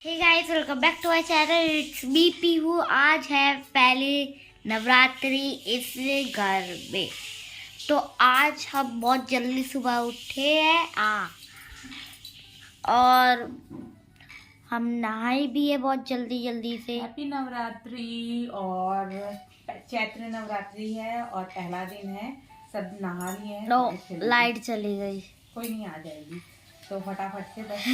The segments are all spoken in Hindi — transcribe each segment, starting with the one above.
Hey guys, welcome back to my channel. It's me Pihu. आज है पहली नवरात्रि इस घर में, तो आज हम बहुत जल्दी सुबह उठे हैं और हम नहाए भी है बहुत जल्दी जल्दी से। हैप्पी नवरात्रि। और चैत्र नवरात्रि है और पहला दिन है, सब नहा लिए हैं। नो, लाइट चली गई। कोई नहीं, आ जाएगी। तो फटाफट से बस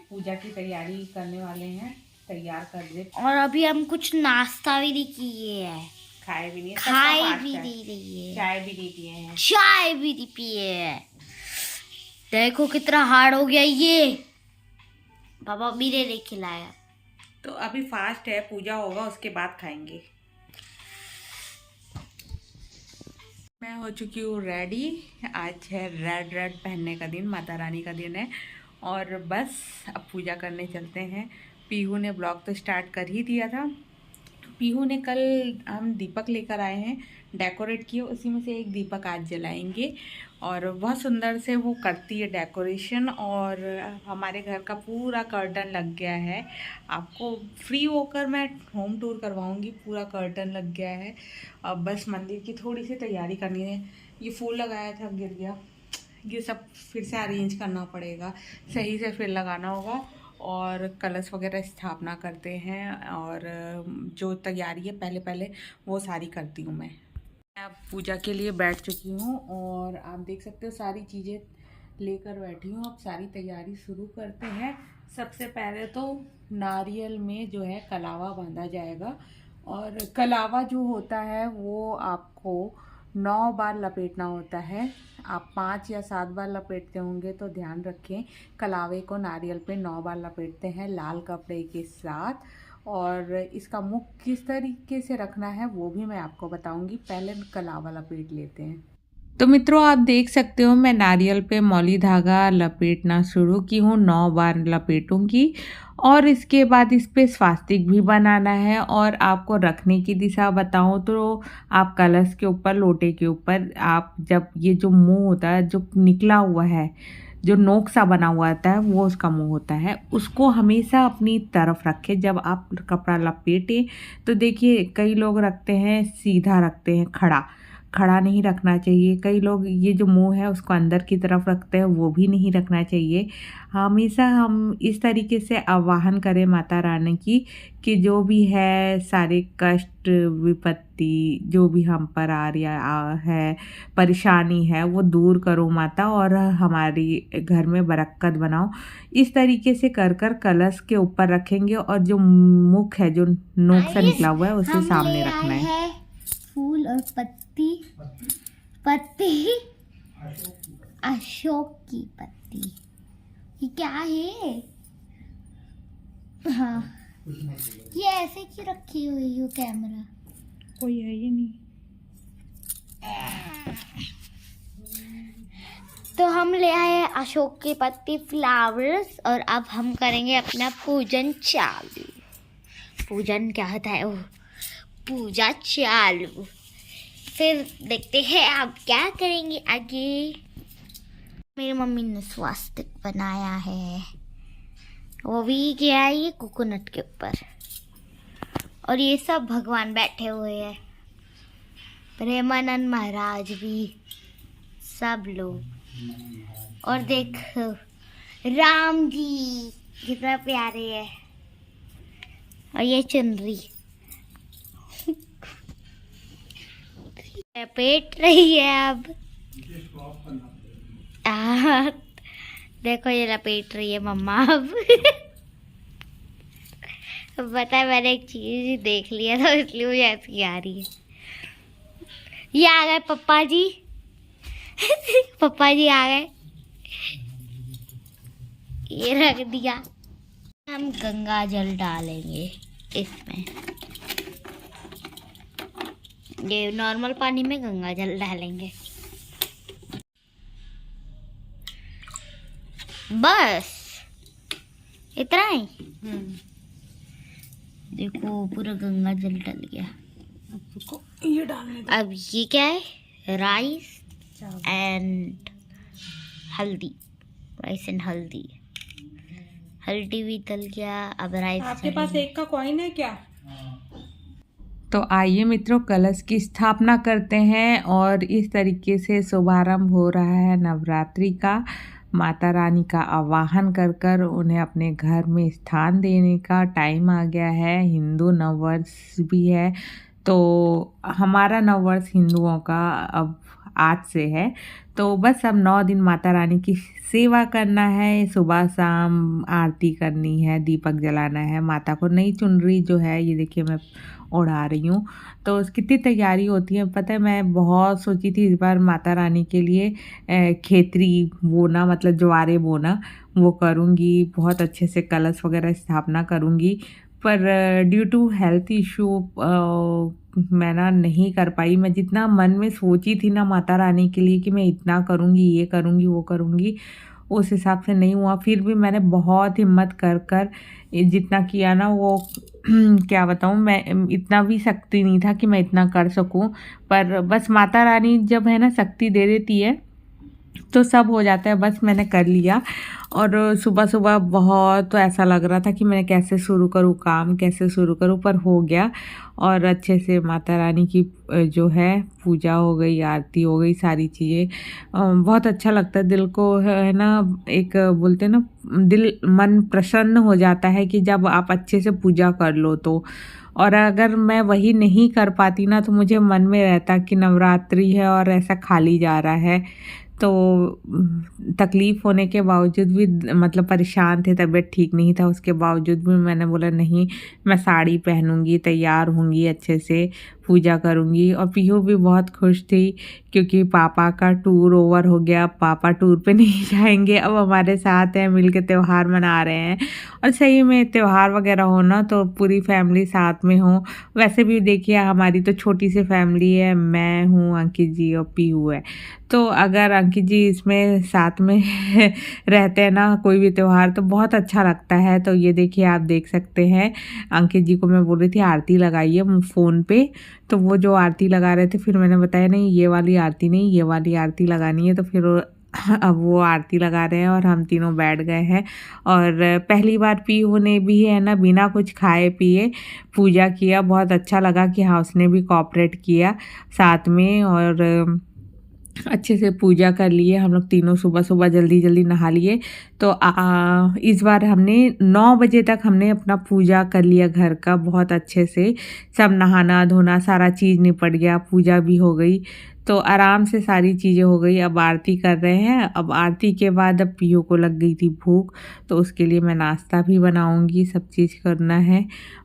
पूजा की तैयारी करने वाले हैं, तैयार कर दे। और अभी हम कुछ नाश्ता भी नहीं किए हैं, खाए भी नहीं, खाए भी नहीं रही है, चाय भी नहीं पिए हैं। चाय भी नहीं पिए हैं। देखो कितना हार्ड हो गया ये, पापा मेरे ने खिलाया। तो अभी फास्ट है, पूजा होगा उसके बाद खाएंगे। मैं हो चुकी हूँ रेडी। आज है रेड रेड पहनने का दिन, माता रानी का दिन है। और बस अब पूजा करने चलते हैं। पीहू ने ब्लॉग तो स्टार्ट कर ही दिया था। पीहू ने कल हम दीपक लेकर आए हैं, डेकोरेट किए, उसी में से एक दीपक आज जलाएंगे। और बहुत सुंदर से वो करती है डेकोरेशन। और हमारे घर का पूरा कर्टन लग गया है। आपको फ्री होकर मैं होम टूर करवाऊंगी। पूरा कर्टन लग गया है। अब बस मंदिर की थोड़ी सी तैयारी करनी है। ये फूल लगाया था, गिर गया। ये सब फिर से अरेंज करना पड़ेगा, सही से फिर लगाना होगा। और कलश वगैरह स्थापना करते हैं। और जो तैयारी है पहले पहले वो सारी करती हूँ मैं। अब पूजा के लिए बैठ चुकी हूँ और आप देख सकते हो सारी चीज़ें लेकर बैठी हूँ। अब सारी तैयारी शुरू करते हैं। सबसे पहले तो नारियल में जो है कलावा बांधा जाएगा। और कलावा जो होता है वो आपको 9 बार लपेटना होता है। आप 5 या 7 बार लपेटते होंगे तो ध्यान रखें। कलावे को नारियल पे 9 बार लपेटते हैं लाल कपड़े के साथ। और इसका मुख किस तरीके से रखना है वो भी मैं आपको बताऊंगी। पहले कलावा लपेट लेते हैं। तो मित्रों, आप देख सकते हो मैं नारियल पे मौली धागा लपेटना शुरू की हूँ। 9 बार लपेटूंगी और इसके बाद इस पे स्वास्तिक भी बनाना है। और आपको रखने की दिशा बताऊँ तो आप कलश के ऊपर, लोटे के ऊपर, आप जब ये जो मुंह होता है जो निकला हुआ है, जो नोक सा बना हुआ होता है, वो उसका मुंह होता है, उसको हमेशा अपनी तरफ रखें। जब आप कपड़ा लपेटें तो देखिए कई लोग रखते हैं सीधा, रखते हैं खड़ा, खड़ा नहीं रखना चाहिए। कई लोग ये जो मुंह है उसको अंदर की तरफ रखते हैं, वो भी नहीं रखना चाहिए। हमेशा हम इस तरीके से आवाहन करें माता रानी की कि जो भी है सारे कष्ट विपत्ति जो भी हम पर आ रहा है, परेशानी है, वो दूर करो माता और हमारी घर में बरकत बनाओ। इस तरीके से कर कर कलश के ऊपर रखेंगे। और जो मुख है, जो नोक से निकला हुआ है, उसे सामने रखना है। फूल और पत्ती अशोक की पत्ती। ये क्या है? हाँ, ये ऐसे क्यों रखी हुई है? कैमरा कोई है ये नहीं। तो हम ले आए अशोक की पत्ती, फ्लावर्स। और अब हम करेंगे अपना पूजन चालू। पूजन क्या होता है? पूजा चालू। फिर देखते हैं आप क्या करेंगे आगे। मेरी मम्मी ने स्वास्तिक बनाया है, वो भी किया है ये कोकोनट के ऊपर। और ये सब भगवान बैठे हुए हैं, प्रेमानंद महाराज भी, सब लोग। और देखो राम जी कितना प्यारे है। और ये चुनरी लपेट रही है अब। देखो ये लपेट रही है मम्मा अब। पता है, मैंने एक चीज देख लिया था इसलिए मुझे ऐसी आ रही है। ये आ गए पप्पा जी। पप्पा जी आ गए। ये रख दिया। हम गंगा जल डालेंगे इसमें। ये नॉर्मल पानी में गंगा जल डालेंगे। बस इतना ही। देखो पूरा गंगा जल डल गया। ये डालने दो। अब ये क्या है? राइस एंड हल्दी। राइस एंड हल्दी। हल्दी भी तल गया, अब राइस आपके पास एक का कॉइन है क्या? तो आइए मित्रों, कलश की स्थापना करते हैं और इस तरीके से शुभारंभ हो रहा है नवरात्रि का। माता रानी का आवाहन कर कर उन्हें अपने घर में स्थान देने का टाइम आ गया है। हिंदू नववर्ष भी है, तो हमारा नववर्ष हिंदुओं का अब आज से है। तो बस अब 9 दिन माता रानी की सेवा करना है, सुबह शाम आरती करनी है, दीपक जलाना है। माता को नई चुनरी जो है ये देखिए मैं ओढ़ा रही हूँ। तो कितनी तैयारी होती है पता है। मैं बहुत सोची थी इस बार माता रानी के लिए खेतरी बोना, मतलब ज्वारे बोना, वो करूँगी। बहुत अच्छे से कलश वगैरह स्थापना करूँगी, पर ड्यू टू हेल्थ इशू मैं ना नहीं कर पाई। मैं जितना मन में सोची थी ना माता रानी के लिए कि मैं इतना करूँगी, ये करूँगी, वो करूँगी, उस हिसाब से नहीं हुआ। फिर भी मैंने बहुत हिम्मत कर कर जितना किया ना वो क्या बताऊँ, मैं इतना भी शक्ति नहीं था कि मैं इतना कर सकूँ। पर बस माता रानी जब है ना शक्ति दे देती है तो सब हो जाता है। बस मैंने कर लिया और सुबह सुबह बहुत तो ऐसा लग रहा था कि मैं कैसे शुरू करूँ काम, कैसे शुरू करूँ, पर हो गया। और अच्छे से माता रानी की जो है पूजा हो गई, आरती हो गई, सारी चीज़ें बहुत अच्छा लगता है। दिल को है ना, एक बोलते हैं ना, दिल मन प्रसन्न हो जाता है कि जब आप अच्छे से पूजा कर लो तो। और अगर मैं वही नहीं कर पाती ना तो मुझे मन में रहता कि नवरात्रि है और ऐसा खाली जा रहा है। तो तकलीफ़ होने के बावजूद भी, मतलब परेशान थे, तबीयत ठीक नहीं था, उसके बावजूद भी मैंने बोला नहीं, मैं साड़ी पहनूंगी, तैयार होंगी, अच्छे से पूजा करूंगी। और पीहू भी बहुत खुश थी क्योंकि पापा का टूर ओवर हो गया। पापा टूर पे नहीं जाएंगे, अब हमारे साथ हैं, मिलके त्यौहार मना रहे हैं। और सही में त्यौहार वगैरह हो ना तो पूरी फैमिली साथ में हो। वैसे भी देखिए हमारी तो छोटी सी फैमिली है, मैं हूँ, अंकित जी और पीहू है। तो अगर अंकित जी इसमें साथ में रहते हैं ना कोई भी त्यौहार तो बहुत अच्छा लगता है। तो ये देखिए आप देख सकते हैं, अंकित जी को मैं बोल रही थी आरती लगाइए फ़ोन पे, तो वो जो आरती लगा रहे थे, फिर मैंने बताया नहीं ये वाली आरती नहीं, ये वाली आरती लगानी है। तो फिर अब वो आरती लगा रहे हैं और हम तीनों बैठ गए हैं। और पहली बार पीहू ने भी है ना बिना कुछ खाए पिए पूजा किया। बहुत अच्छा लगा कि हाँ उसने भी कोऑपरेट किया साथ में, और अच्छे से पूजा कर लिए। हम लोग तीनों सुबह सुबह जल्दी जल्दी नहा लिए। तो इस बार हमने 9 बजे तक हमने अपना पूजा कर लिया घर का बहुत अच्छे से। सब नहाना धोना सारा चीज़ निपट गया, पूजा भी हो गई, तो आराम से सारी चीज़ें हो गई। अब आरती कर रहे हैं। अब आरती के बाद अब पीहू को लग गई थी भूख, तो उसके लिए मैं नाश्ता भी बनाऊंगी, सब चीज़ करना है।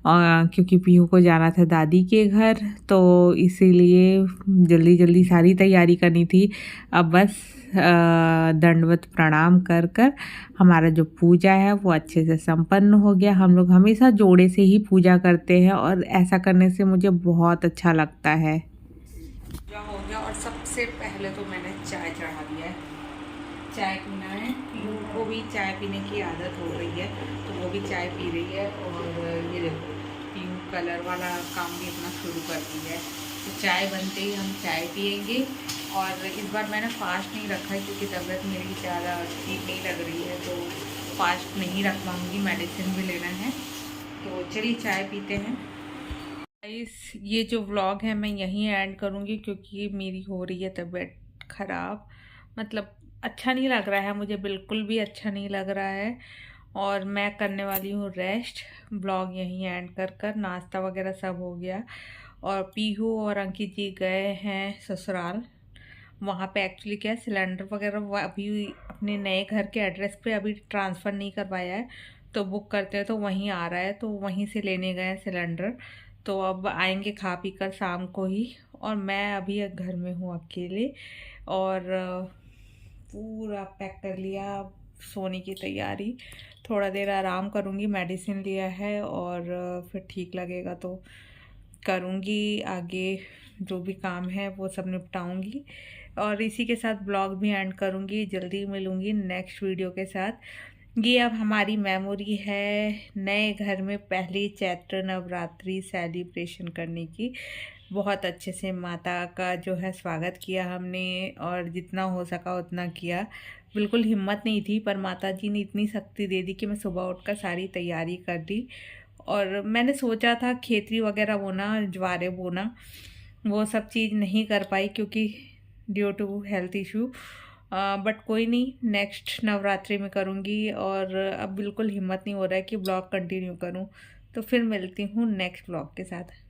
और क्योंकि पीहू को जाना था दादी के घर, तो इसीलिए जल्दी जल्दी सारी तैयारी करनी थी। अब बस दंडवत प्रणाम कर कर हमारा जो पूजा है वो अच्छे से संपन्न हो गया। हम लोग हमेशा जोड़े से ही पूजा करते हैं और ऐसा करने से मुझे बहुत अच्छा लगता है। पूजा हो गया और सबसे पहले तो मैंने चाय चढ़ा दिया है। चाय पीना है, पीहू को भी चाय पीने की आदत हो गई है तो वो भी चाय पी रही है। और ये देखो पीहू कलर वाला काम भी अपना शुरू कर दिया है। तो चाय बनते ही हम चाय पियेंगे। और इस बार मैंने फास्ट नहीं रखा है क्योंकि तबीयत मेरी ज़्यादा ठीक नहीं लग रही है, तो फास्ट नहीं रख पाऊँगी, मेडिसिन भी लेना है। तो चलिए चाय पीते हैं। ये जो व्लॉग है मैं यहीं ऐड करूँगी क्योंकि मेरी हो रही है तबीयत ख़राब। मतलब अच्छा नहीं लग रहा है मुझे, बिल्कुल भी अच्छा नहीं लग रहा है। और मैं करने वाली हूँ रेस्ट। ब्लॉग यहीं एंड कर कर नाश्ता वगैरह सब हो गया। और पीहू और अंकित जी गए हैं ससुराल। वहाँ पे एक्चुअली क्या है, सिलेंडर वगैरह वो अभी अपने नए घर के एड्रेस पे अभी ट्रांसफ़र नहीं करवाया है, तो बुक करते हैं तो वहीं आ रहा है, तो वहीं से लेने गए हैं सिलेंडर। तो अब आएंगे खा पी कर शाम को ही। और मैं अभी घर में हूँ अकेले और पूरा पैक कर लिया, सोने की तैयारी। थोड़ा देर आराम करूँगी, मेडिसिन लिया है और फिर ठीक लगेगा तो करूँगी आगे जो भी काम है वो सब निपटाऊँगी। और इसी के साथ ब्लॉग भी एंड करूँगी। जल्दी मिलूँगी नेक्स्ट वीडियो के साथ। ये अब हमारी मेमोरी है नए घर में पहली चैत्र नवरात्रि सेलिब्रेशन करने की। बहुत अच्छे से माता का जो है स्वागत किया हमने और जितना हो सका उतना किया। बिल्कुल हिम्मत नहीं थी, पर माता जी ने इतनी शक्ति दे दी कि मैं सुबह उठकर सारी तैयारी कर ली। और मैंने सोचा था खेती वगैरह बोना, ज्वारे बोना, वो सब चीज़ नहीं कर पाई क्योंकि due to health issue. But कोई नहीं, नेक्स्ट नवरात्रि में करूँगी। और अब बिल्कुल हिम्मत नहीं हो रहा है कि ब्लॉग कंटिन्यू करूँ। तो फिर मिलती हूँ नेक्स्ट ब्लॉग के साथ।